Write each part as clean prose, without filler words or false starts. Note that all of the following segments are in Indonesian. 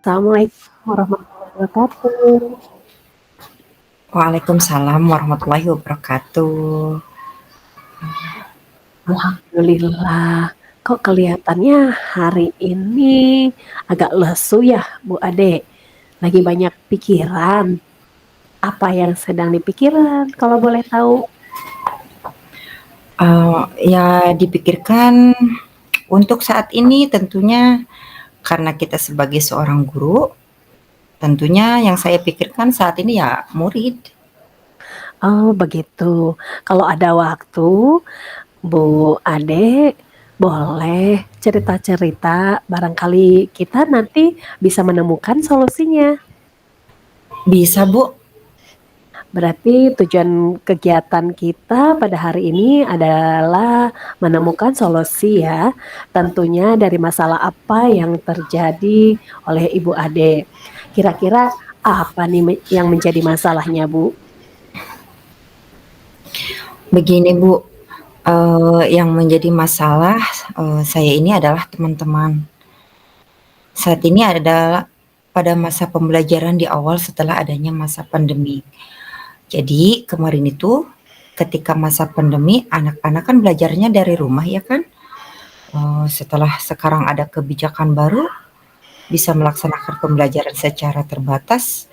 Assalamualaikum warahmatullahi wabarakatuh. Waalaikumsalam warahmatullahi wabarakatuh. Alhamdulillah. Kok kelihatannya hari ini agak lesu ya, Bu Ade? Lagi banyak pikiran. Apa yang sedang dipikiran kalau boleh tahu? Ya dipikirkan untuk saat ini tentunya karena kita sebagai seorang guru, tentunya yang saya pikirkan saat ini ya murid. Oh, begitu. Kalau ada waktu, Bu Ade boleh cerita-cerita, barangkali kita nanti bisa menemukan solusinya. Bisa Bu? Berarti tujuan kegiatan kita pada hari ini adalah menemukan solusi ya, tentunya dari masalah apa yang terjadi oleh Ibu Ade. Kira-kira apa nih yang menjadi masalahnya, Bu? Begini Bu, yang menjadi masalah, saya ini adalah teman-teman. Saat ini adalah pada masa pembelajaran di awal setelah adanya masa pandemi. Jadi kemarin itu ketika masa pandemi anak-anak kan belajarnya dari rumah ya kan? Setelah sekarang ada kebijakan baru bisa melaksanakan pembelajaran secara terbatas,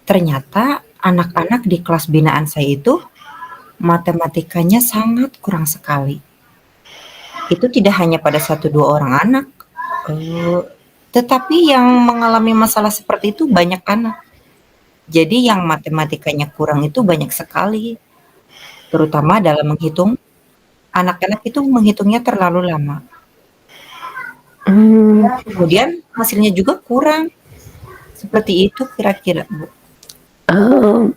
ternyata anak-anak di kelas binaan saya itu matematikanya sangat kurang sekali. Itu tidak hanya pada satu dua orang anak, eee, tetapi yang mengalami masalah seperti itu banyak anak. Jadi yang matematikanya kurang itu banyak sekali, terutama dalam menghitung, anak-anak itu menghitungnya terlalu lama. Hmm, Kemudian hasilnya juga kurang, seperti itu kira-kira, Bu. oh,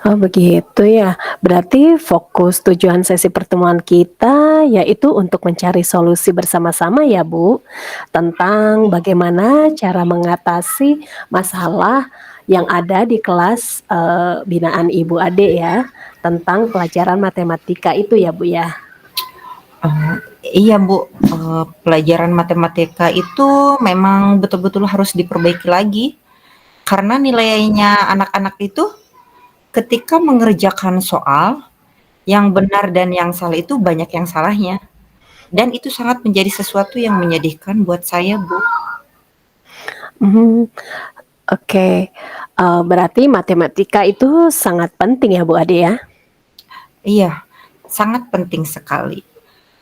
oh begitu ya. Berarti fokus tujuan sesi pertemuan kita yaitu untuk mencari solusi bersama-sama ya, Bu, tentang bagaimana cara mengatasi masalah yang ada di kelas, binaan Ibu Ade ya, tentang pelajaran matematika itu ya, Bu, ya? Eee, iya Bu, pelajaran matematika itu memang betul-betul harus diperbaiki lagi, karena nilainya anak-anak itu ketika mengerjakan soal, yang benar dan yang salah itu banyak yang salahnya, dan itu sangat menjadi sesuatu yang menyedihkan buat saya Bu. Mhm, oke. Berarti matematika itu sangat penting ya, Bu Ade, ya? Iya, sangat penting sekali,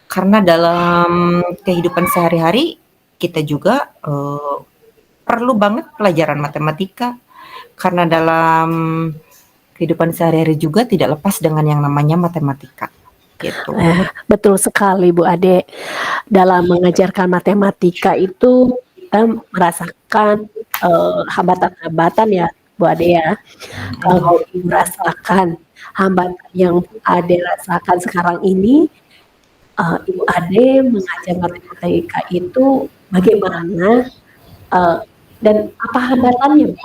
karena dalam kehidupan sehari-hari kita juga, perlu banget pelajaran matematika, karena dalam kehidupan sehari-hari juga tidak lepas dengan yang namanya matematika, gitu. Betul sekali, Bu Ade. Dalam mengajarkan matematika itu kita merasakan, hambatan-hambatan ya, Bu Ade, ya. Kalau Ibu rasakan hambatan yang Ade rasakan sekarang ini, Ibu Ade mengajar matematika itu bagaimana, eee, dan apa hambatannya, Bu?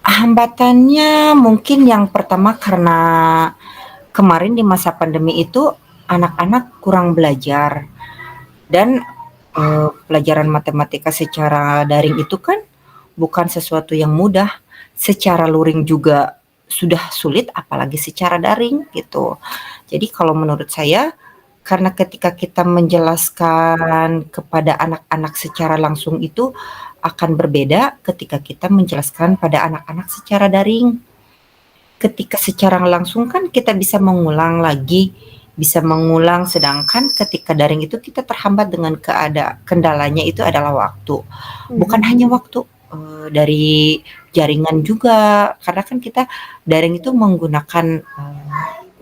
Hambatannya mungkin yang pertama karena kemarin di masa pandemi itu anak-anak kurang belajar dan, pelajaran matematika secara daring itu kan bukan sesuatu yang mudah, secara luring juga sudah sulit apalagi secara daring gitu. Jadi kalau menurut saya, karena ketika kita menjelaskan kepada anak-anak secara langsung itu akan berbeda ketika kita menjelaskan pada anak-anak secara daring. Ketika secara langsung kan kita bisa mengulang lagi, bisa mengulang, sedangkan ketika daring itu kita terhambat dengan kendalanya itu adalah waktu. Bukan Mhm, hanya waktu, dari jaringan juga, karena kan kita daring itu menggunakan,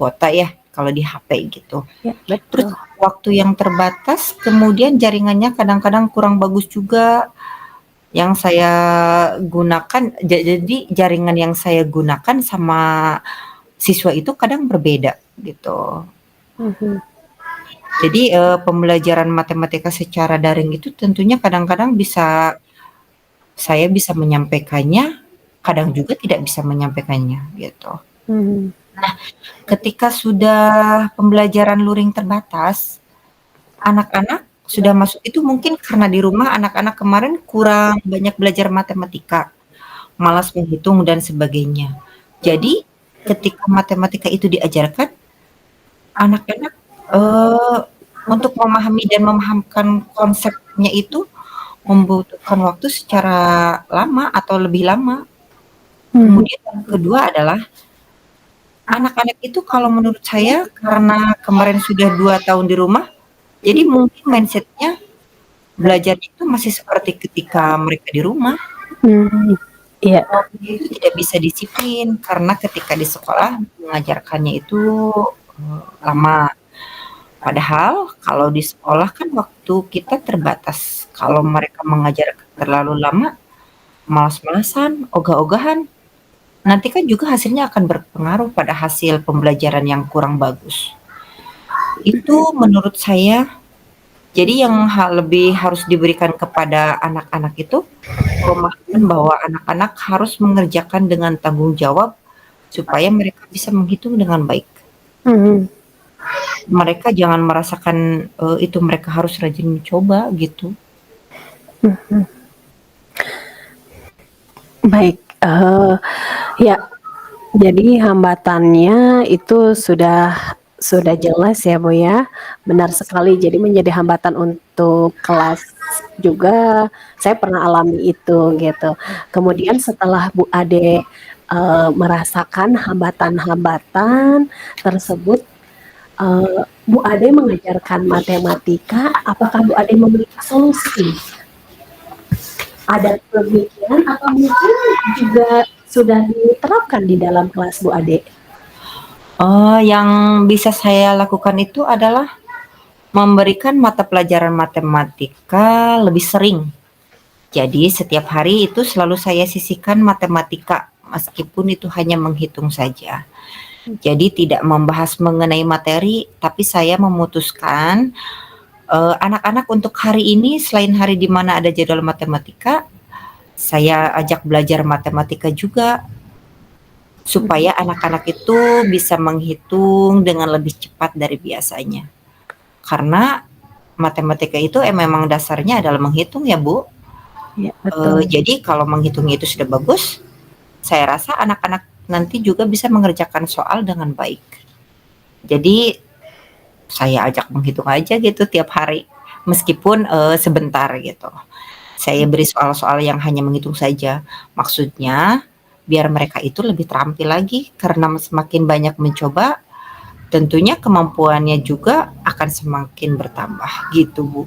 kuota ya kalau di HP gitu. ya Terus betul. waktu yang terbatas, kemudian jaringannya kadang-kadang kurang bagus juga. Yang saya gunakan jadi jaringan yang saya gunakan sama siswa itu kadang berbeda gitu. Mhm, Jadi, pembelajaran matematika secara daring itu tentunya kadang-kadang saya bisa menyampaikannya, kadang juga tidak bisa menyampaikannya gitu. mhm. Ketika sudah pembelajaran luring terbatas, anak-anak sudah masuk itu mungkin karena di rumah anak-anak kemarin kurang banyak belajar matematika, malas menghitung dan sebagainya. Jadi ketika matematika itu diajarkan, anak-anak, eee, untuk memahami dan memahamkan konsepnya itu membutuhkan waktu secara lama atau lebih lama. Mhm. Kemudian yang kedua adalah anak-anak itu kalau menurut saya karena kemarin sudah 2 tahun di rumah, jadi mungkin mindset-nya belajar itu masih seperti ketika mereka di rumah. Iya. Itu tidak bisa disiplin karena ketika di sekolah mengajarkannya itu, lama. Padahal kalau di sekolah kan waktu kita terbatas. Kalau mereka mengajar terlalu lama, malas-malasan, ogah-ogahan, nanti kan juga hasilnya akan berpengaruh pada hasil pembelajaran yang kurang bagus. Itu menurut saya, jadi yang lebih harus diberikan kepada anak-anak itu pemahaman bahwa anak-anak harus mengerjakan dengan tanggung jawab supaya mereka bisa menghitung dengan baik. Mhm. Mereka jangan merasakan, itu mereka harus rajin mencoba gitu. Mhm. Baik, ya, jadi hambatannya itu sudah jelas ya, Bu, ya. Benar sekali, jadi menjadi hambatan untuk kelas juga saya pernah alami itu, gitu. Kemudian setelah Bu Ade, merasakan hambatan-hambatan tersebut, Bu Ade mengajarkan matematika, apakah Bu Ade memiliki solusi? Ada pemikiran atau mungkin juga sudah diterapkan di dalam kelas Bu Ade? Yang bisa saya lakukan itu adalah memberikan mata pelajaran matematika lebih sering. Jadi setiap hari itu selalu saya sisihkan matematika, meskipun itu hanya menghitung saja. Jadi tidak membahas mengenai materi, tapi saya memutuskan, anak-anak untuk hari ini selain hari di mana ada jadwal matematika, saya ajak belajar matematika juga. Supaya anak-anak itu bisa menghitung dengan lebih cepat dari biasanya. Karena matematika itu memang dasarnya adalah menghitung ya, Bu. Ya, betul. Jadi kalau menghitungnya itu sudah bagus, saya rasa anak-anak nanti juga bisa mengerjakan soal dengan baik. Jadi saya ajak menghitung aja gitu tiap hari, meskipun, sebentar gitu. Saya beri soal-soal yang hanya menghitung saja. Maksudnya biar mereka itu lebih terampil lagi karena semakin banyak mencoba, tentunya kemampuannya juga akan semakin bertambah gitu, Bu.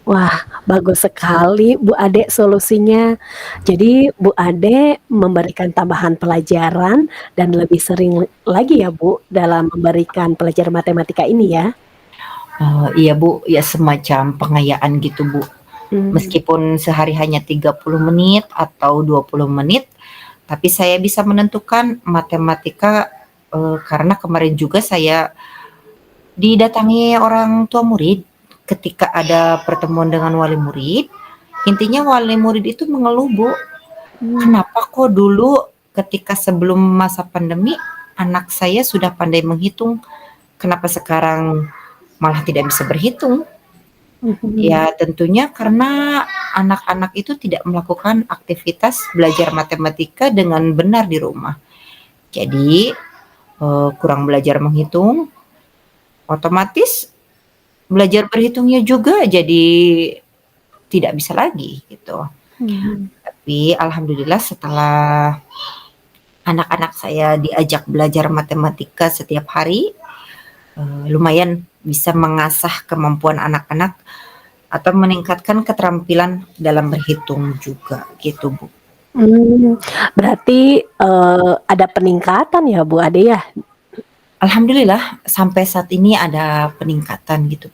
Wah, bagus sekali Bu Ade solusinya. Jadi Bu Ade memberikan tambahan pelajaran dan lebih sering lagi ya Bu dalam memberikan pelajaran matematika ini ya? Iya, Bu, ya semacam pengayaan gitu, Bu. Mmm. Meskipun sehari hanya 30 menit atau 20 menit, tapi saya bisa menentukan matematika, karena kemarin juga saya didatangi orang tua murid ketika ada pertemuan dengan wali murid. Intinya wali murid itu mengeluh, Bu, kenapa kok dulu ketika sebelum masa pandemi anak saya sudah pandai menghitung, kenapa sekarang malah tidak bisa berhitung? Mhm. Ya tentunya karena anak-anak itu tidak melakukan aktivitas belajar matematika dengan benar di rumah. Jadi, kurang belajar menghitung, otomatis belajar berhitungnya juga jadi tidak bisa lagi gitu. Mhm. Tapi alhamdulillah setelah anak-anak saya diajak belajar matematika setiap hari, lumayan bisa mengasah kemampuan anak-anak atau meningkatkan keterampilan dalam berhitung juga gitu, Bu. Berarti, ada peningkatan ya Bu Ade ya? Alhamdulillah sampai saat ini ada peningkatan gitu.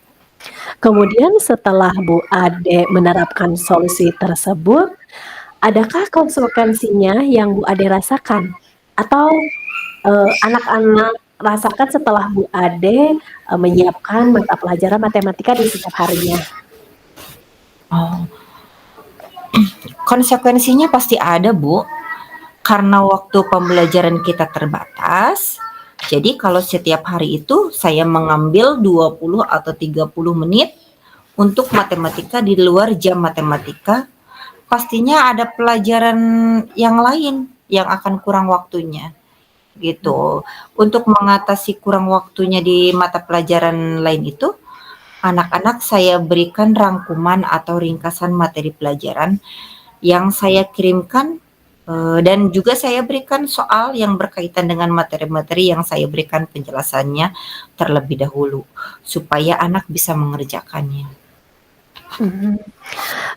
Kemudian setelah Bu Ade menerapkan solusi tersebut, adakah konsekuensinya yang Bu Ade rasakan? Atau, anak-anak rasakan setelah Bu Ade, menyiapkan mata pelajaran matematika di setiap harinya? Oh, konsekuensinya pasti ada, Bu, karena waktu pembelajaran kita terbatas, jadi kalau setiap hari itu saya mengambil 20 atau 30 menit untuk matematika di luar jam matematika, pastinya ada pelajaran yang lain yang akan kurang waktunya, gitu. Untuk mengatasi kurang waktunya di mata pelajaran lain itu, anak-anak saya berikan rangkuman atau ringkasan materi pelajaran yang saya kirimkan, dan juga saya berikan soal yang berkaitan dengan materi-materi yang saya berikan penjelasannya terlebih dahulu, supaya anak bisa mengerjakannya. Mhm.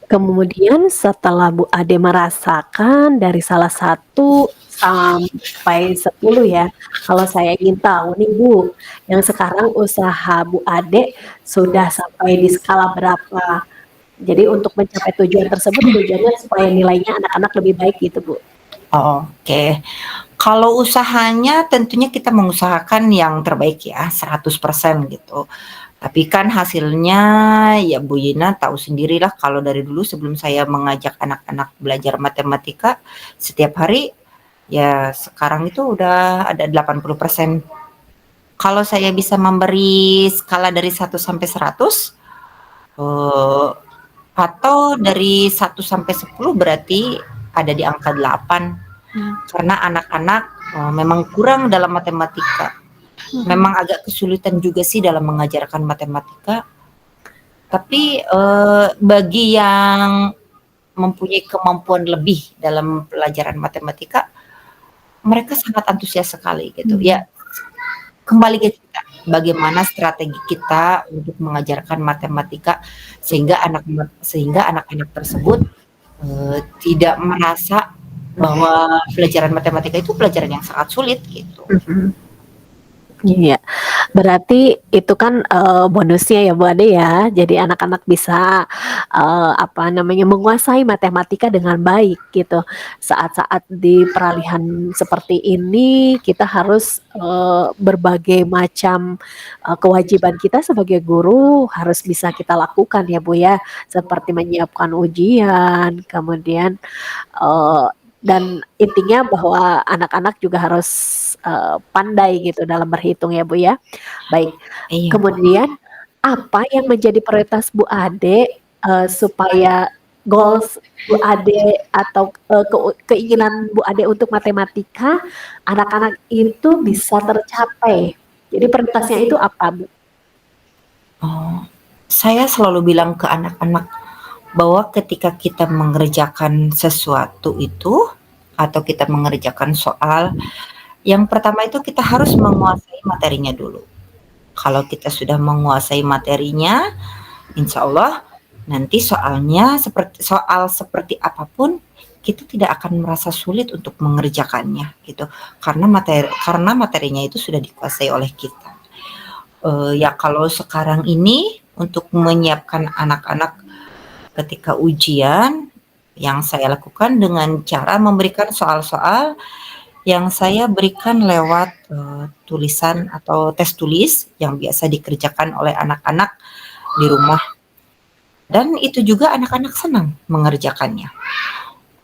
Kemudian setelah Bu Ade merasakan dari salah 1 sampai 10 ya, kalau saya ingin tahu nih Bu, yang sekarang usaha Bu Ade sudah sampai di skala berapa? Jadi untuk mencapai tujuan tersebut, tujuannya supaya nilainya anak-anak lebih baik gitu Bu? Oke. Kalau usahanya tentunya kita mengusahakan yang terbaik ya, 100% gitu. Tapi kan hasilnya ya Bu Yina tahu sendirilah kalau dari dulu sebelum saya mengajak anak-anak belajar matematika setiap hari, ya sekarang itu udah ada 80%. Kalau saya bisa memberi skala dari 1 sampai 100, atau dari 1 sampai 10 berarti ada di angka 8. Karena anak-anak, memang kurang dalam matematika. Memang agak kesulitan juga sih dalam mengajarkan matematika. Tapi, bagi yang mempunyai kemampuan lebih dalam pelajaran matematika, mereka sangat antusias sekali gitu. Ya, kembali ke kita, bagaimana strategi kita untuk mengajarkan matematika sehingga anak-anak tersebut, tidak merasa bahwa pelajaran matematika itu pelajaran yang sangat sulit gitu. Iya, berarti itu kan, bonusnya ya Bu Ade ya, jadi anak-anak bisa, apa namanya, menguasai matematika dengan baik gitu. Saat-saat di peralihan seperti ini kita harus, berbagai macam, kewajiban kita sebagai guru harus bisa kita lakukan ya Bu ya, seperti menyiapkan ujian, kemudian, dan intinya bahwa anak-anak juga harus, pandai gitu dalam berhitung ya Bu ya. Baik, Iya. kemudian apa yang menjadi prioritas Bu Ade, supaya goals Bu Ade atau, keinginan Bu Ade untuk matematika, anak-anak itu bisa tercapai? Jadi prioritasnya itu apa Bu? Saya selalu bilang ke anak-anak bahwa ketika kita mengerjakan sesuatu itu, atau kita mengerjakan soal, yang pertama itu kita harus menguasai materinya dulu. Kalau kita sudah menguasai materinya, insya Allah nanti soal seperti apapun, kita tidak akan merasa sulit untuk mengerjakannya gitu. Karena materinya itu sudah dikuasai oleh kita. Ya kalau sekarang ini untuk menyiapkan anak-anak ketika ujian, yang saya lakukan dengan cara memberikan soal-soal yang saya berikan lewat, tulisan atau tes tulis yang biasa dikerjakan oleh anak-anak di rumah. Dan itu juga anak-anak senang mengerjakannya.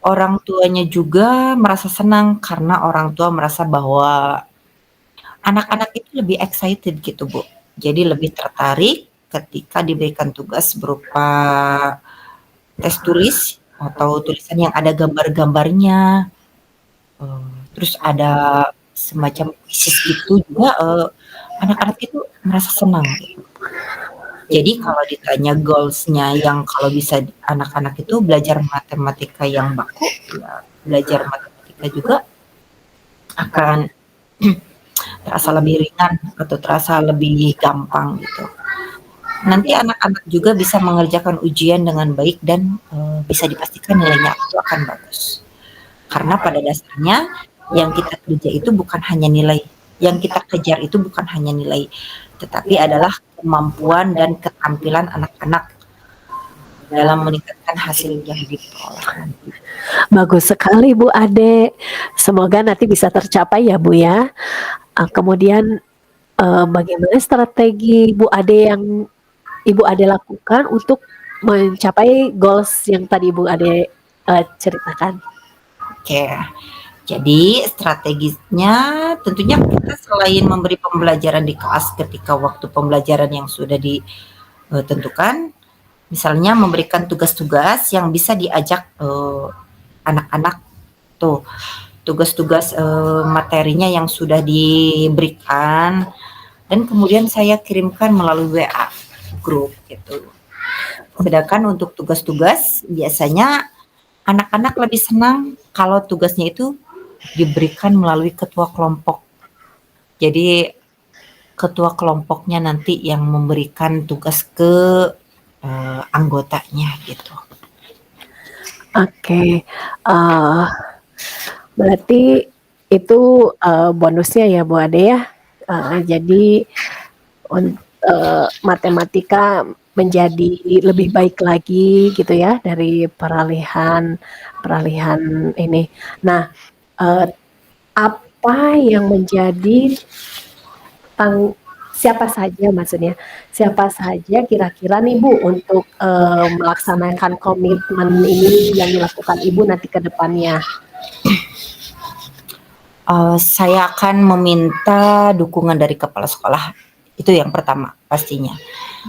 Orang tuanya juga merasa senang karena orang tua merasa bahwa anak-anak itu lebih excited gitu, Bu. Jadi lebih tertarik ketika diberikan tugas berupa tes tulis atau tulisan yang ada gambar-gambarnya, terus ada semacam quizzes gitu juga, anak-anak itu merasa senang gitu. Jadi kalau ditanya goals-nya yang kalau bisa anak-anak itu belajar matematika yang baku, ya belajar matematika juga akan terasa lebih ringan atau terasa lebih gampang gitu. Nanti anak-anak juga bisa mengerjakan ujian dengan baik dan, bisa dipastikan nilainya itu akan bagus. Karena pada dasarnya yang kita kerja itu bukan hanya nilai, yang kita kejar itu bukan hanya nilai, tetapi adalah kemampuan dan keterampilan anak-anak dalam meningkatkan hasil yang diperoleh. Bagus sekali Bu Ade, semoga nanti bisa tercapai ya Bu ya. Kemudian, bagaimana strategi Bu Ade yang Ibu Ade lakukan untuk mencapai goals yang tadi Ibu Ade, ceritakan? Oke, jadi strategisnya tentunya kita selain memberi pembelajaran di kelas ketika waktu pembelajaran yang sudah ditentukan, Misalnya memberikan tugas-tugas yang bisa diajak, anak-anak tuh, tugas-tugas, materinya yang sudah diberikan dan kemudian saya kirimkan melalui WA grup gitu. Sedangkan untuk tugas-tugas biasanya anak-anak lebih senang kalau tugasnya itu diberikan melalui ketua kelompok. Jadi ketua kelompoknya nanti yang memberikan tugas ke, anggotanya gitu. Oke, berarti itu, bonusnya ya Bu Ade ya? Jadi matematika menjadi lebih baik lagi gitu ya dari peralihan ini. Nah, apa yang menjadi siapa saja kira-kira nih Bu untuk melaksanakan komitmen ini yang dilakukan Ibu nanti ke depannya? Saya akan meminta dukungan dari kepala sekolah, itu yang pertama pastinya.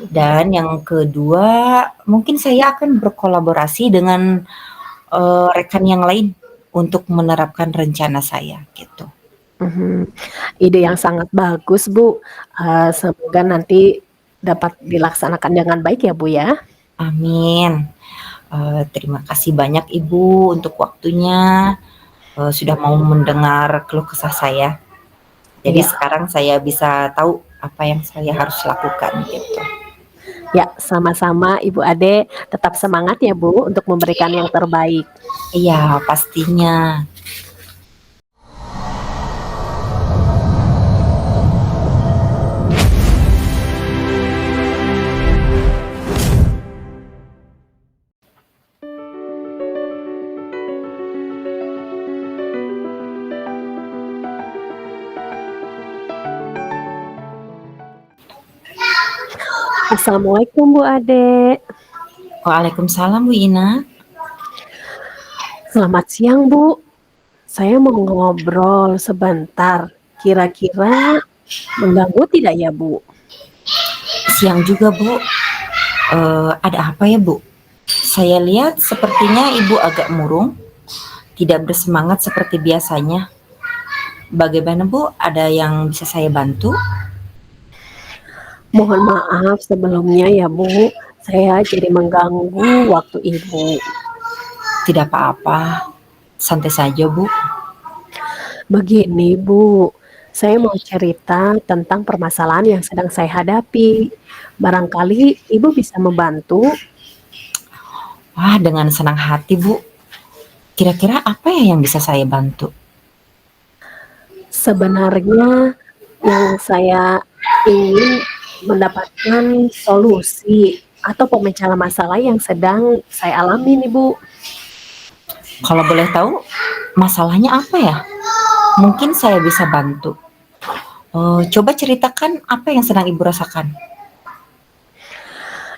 Dan yang kedua, mungkin saya akan berkolaborasi dengan, rekan yang lain untuk menerapkan rencana saya gitu. Ide yang sangat bagus Bu, semoga nanti dapat dilaksanakan dengan baik ya Bu ya. Amin. Terima kasih banyak Ibu untuk waktunya, sudah mau mendengar keluh kesah saya. Jadi Iya. sekarang saya bisa tahu apa yang saya harus lakukan gitu. Ya, sama-sama Ibu Ade, tetap semangat ya Bu untuk memberikan yang terbaik. Iya, pastinya. Assalamualaikum Bu Ade. Waalaikumsalam Bu Ina. Selamat siang Bu. Saya mau ngobrol sebentar. Kira-kira mengganggu tidak ya Bu? Siang juga Bu. Ada apa ya Bu? Saya lihat sepertinya Ibu agak murung, tidak bersemangat seperti biasanya. Bagaimana Bu? Ada yang bisa saya bantu? Mohon maaf sebelumnya ya Bu, saya jadi mengganggu waktu Ibu. Tidak apa-apa, santai saja Bu. Begini Bu, saya mau cerita tentang permasalahan yang sedang saya hadapi. Barangkali Ibu bisa membantu. Wah, dengan senang hati Bu. Kira-kira apa ya yang bisa saya bantu? Sebenarnya yang saya ingin mendapatkan solusi atau pemecahan masalah yang sedang saya alami nih Bu. Kalau boleh tahu, masalahnya apa ya? Mungkin saya bisa bantu. Coba ceritakan apa yang sedang Ibu rasakan.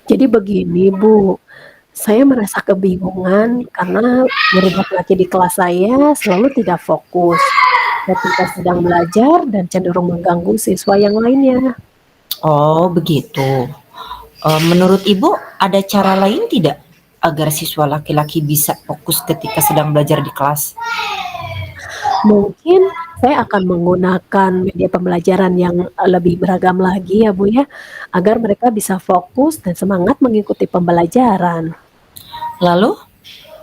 Jadi begini Bu, saya merasa kebingungan karena murid laki-laki di kelas saya selalu tidak fokus ketika sedang belajar dan cenderung mengganggu siswa yang lainnya. Oh, begitu. Menurut Ibu, ada cara lain tidak agar siswa laki-laki bisa fokus ketika sedang belajar di kelas? Mungkin saya akan menggunakan media pembelajaran yang lebih beragam lagi ya Bu ya, agar mereka bisa fokus dan semangat mengikuti pembelajaran. Lalu,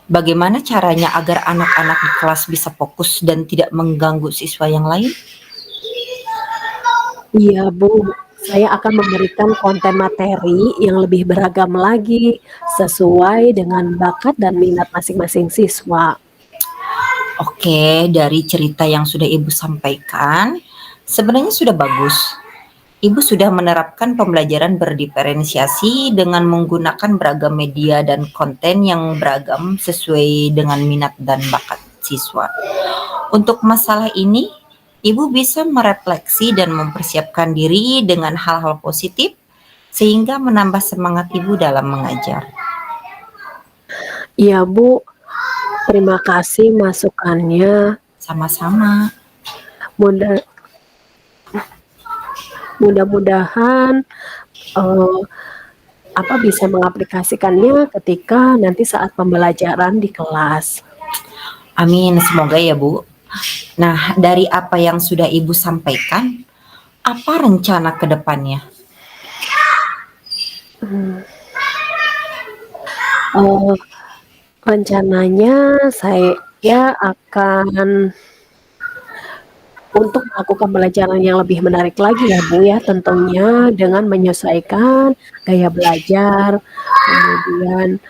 bagaimana caranya agar anak-anak di kelas bisa fokus dan tidak mengganggu siswa yang lain? Iya Bu, saya akan memberikan konten materi yang lebih beragam lagi, sesuai dengan bakat dan minat masing-masing siswa. Oke, dari cerita yang sudah Ibu sampaikan, sebenarnya sudah bagus. Ibu sudah menerapkan pembelajaran berdiferensiasi dengan menggunakan beragam media dan konten yang beragam sesuai dengan minat dan bakat siswa. Untuk masalah ini, Ibu bisa merefleksi dan mempersiapkan diri dengan hal-hal positif sehingga menambah semangat Ibu dalam mengajar. Iya Bu, terima kasih masukannya. Sama-sama. Mudah mudah-mudahan, apa bisa mengaplikasikannya ketika nanti saat pembelajaran di kelas. Amin, semoga ya Bu. Nah, dari apa yang sudah Ibu sampaikan, apa rencana ke depannya? Hmm. Rencananya saya akan untuk melakukan pembelajaran yang lebih menarik lagi ya Bu ya, tentunya dengan menyesuaikan gaya belajar, kemudian,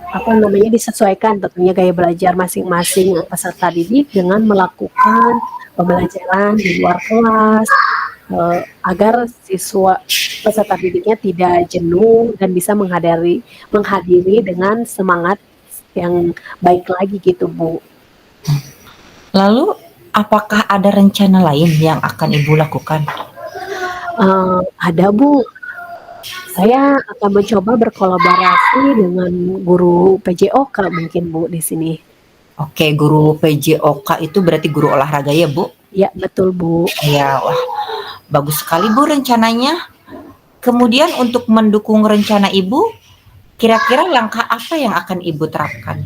apa namanya, disesuaikan tentunya gaya belajar masing-masing peserta didik dengan melakukan pembelajaran di luar kelas, agar peserta didiknya tidak jenuh dan bisa menghadiri dengan semangat yang baik lagi gitu Bu. Lalu, apakah ada rencana lain yang akan Ibu lakukan? Ada Bu, saya akan mencoba berkolaborasi dengan guru PJOK mungkin Bu di sini. Oke, guru PJOK itu berarti guru olahraga ya Bu? Ya betul Bu. Ya, wah bagus sekali Bu rencananya. Kemudian untuk mendukung rencana Ibu, kira-kira langkah apa yang akan Ibu terapkan?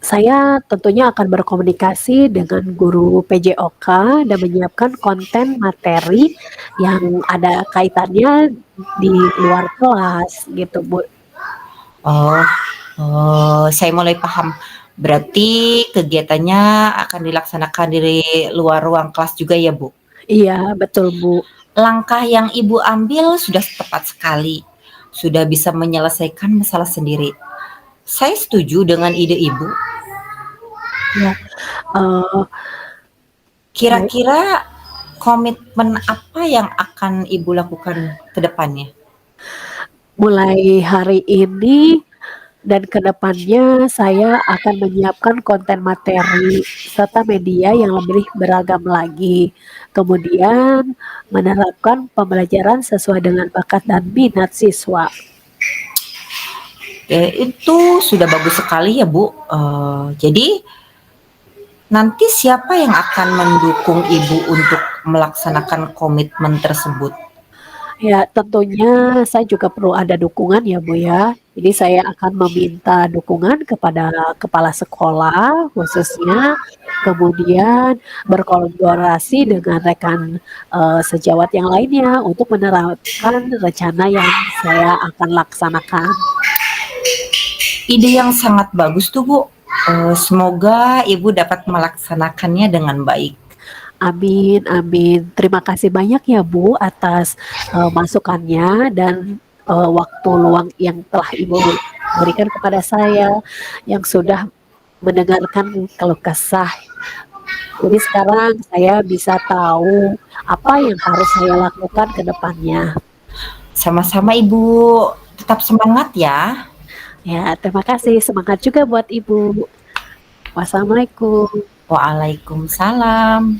Saya tentunya akan berkomunikasi dengan guru PJOK dan menyiapkan konten materi yang ada kaitannya di luar kelas gitu Bu. Oh, saya mulai paham. Berarti kegiatannya akan dilaksanakan di luar ruang kelas juga ya Bu? Iya betul Bu. Langkah yang Ibu ambil sudah tepat sekali, sudah bisa menyelesaikan masalah sendiri. Saya setuju dengan ide Ibu. Ya, baik. Kira-kira komitmen apa yang akan Ibu lakukan ke depannya? Mulai hari ini dan ke depannya saya akan menyiapkan konten materi serta media yang lebih beragam lagi. Kemudian menerapkan pembelajaran sesuai dengan bakat dan minat siswa. Itu sudah bagus sekali ya Bu. Jadi nanti siapa yang akan mendukung Ibu untuk melaksanakan komitmen tersebut? Ya tentunya saya juga perlu ada dukungan ya Bu ya. Jadi saya akan meminta dukungan kepada kepala sekolah khususnya, kemudian berkolaborasi dengan rekan, sejawat yang lainnya untuk menerapkan rencana yang saya akan laksanakan. Ide yang sangat bagus tuh Bu. Semoga Ibu dapat melaksanakannya dengan baik. Amin amin. Terima kasih banyak ya Bu atas, masukannya dan, waktu luang yang telah Ibu berikan kepada saya, yang sudah mendengarkan keluh kesah. Jadi sekarang saya bisa tahu apa yang harus saya lakukan ke depannya. Sama-sama Ibu, tetap semangat ya. Ya terima kasih, semangat juga buat Ibu. Wassalamualaikum. Waalaikumsalam.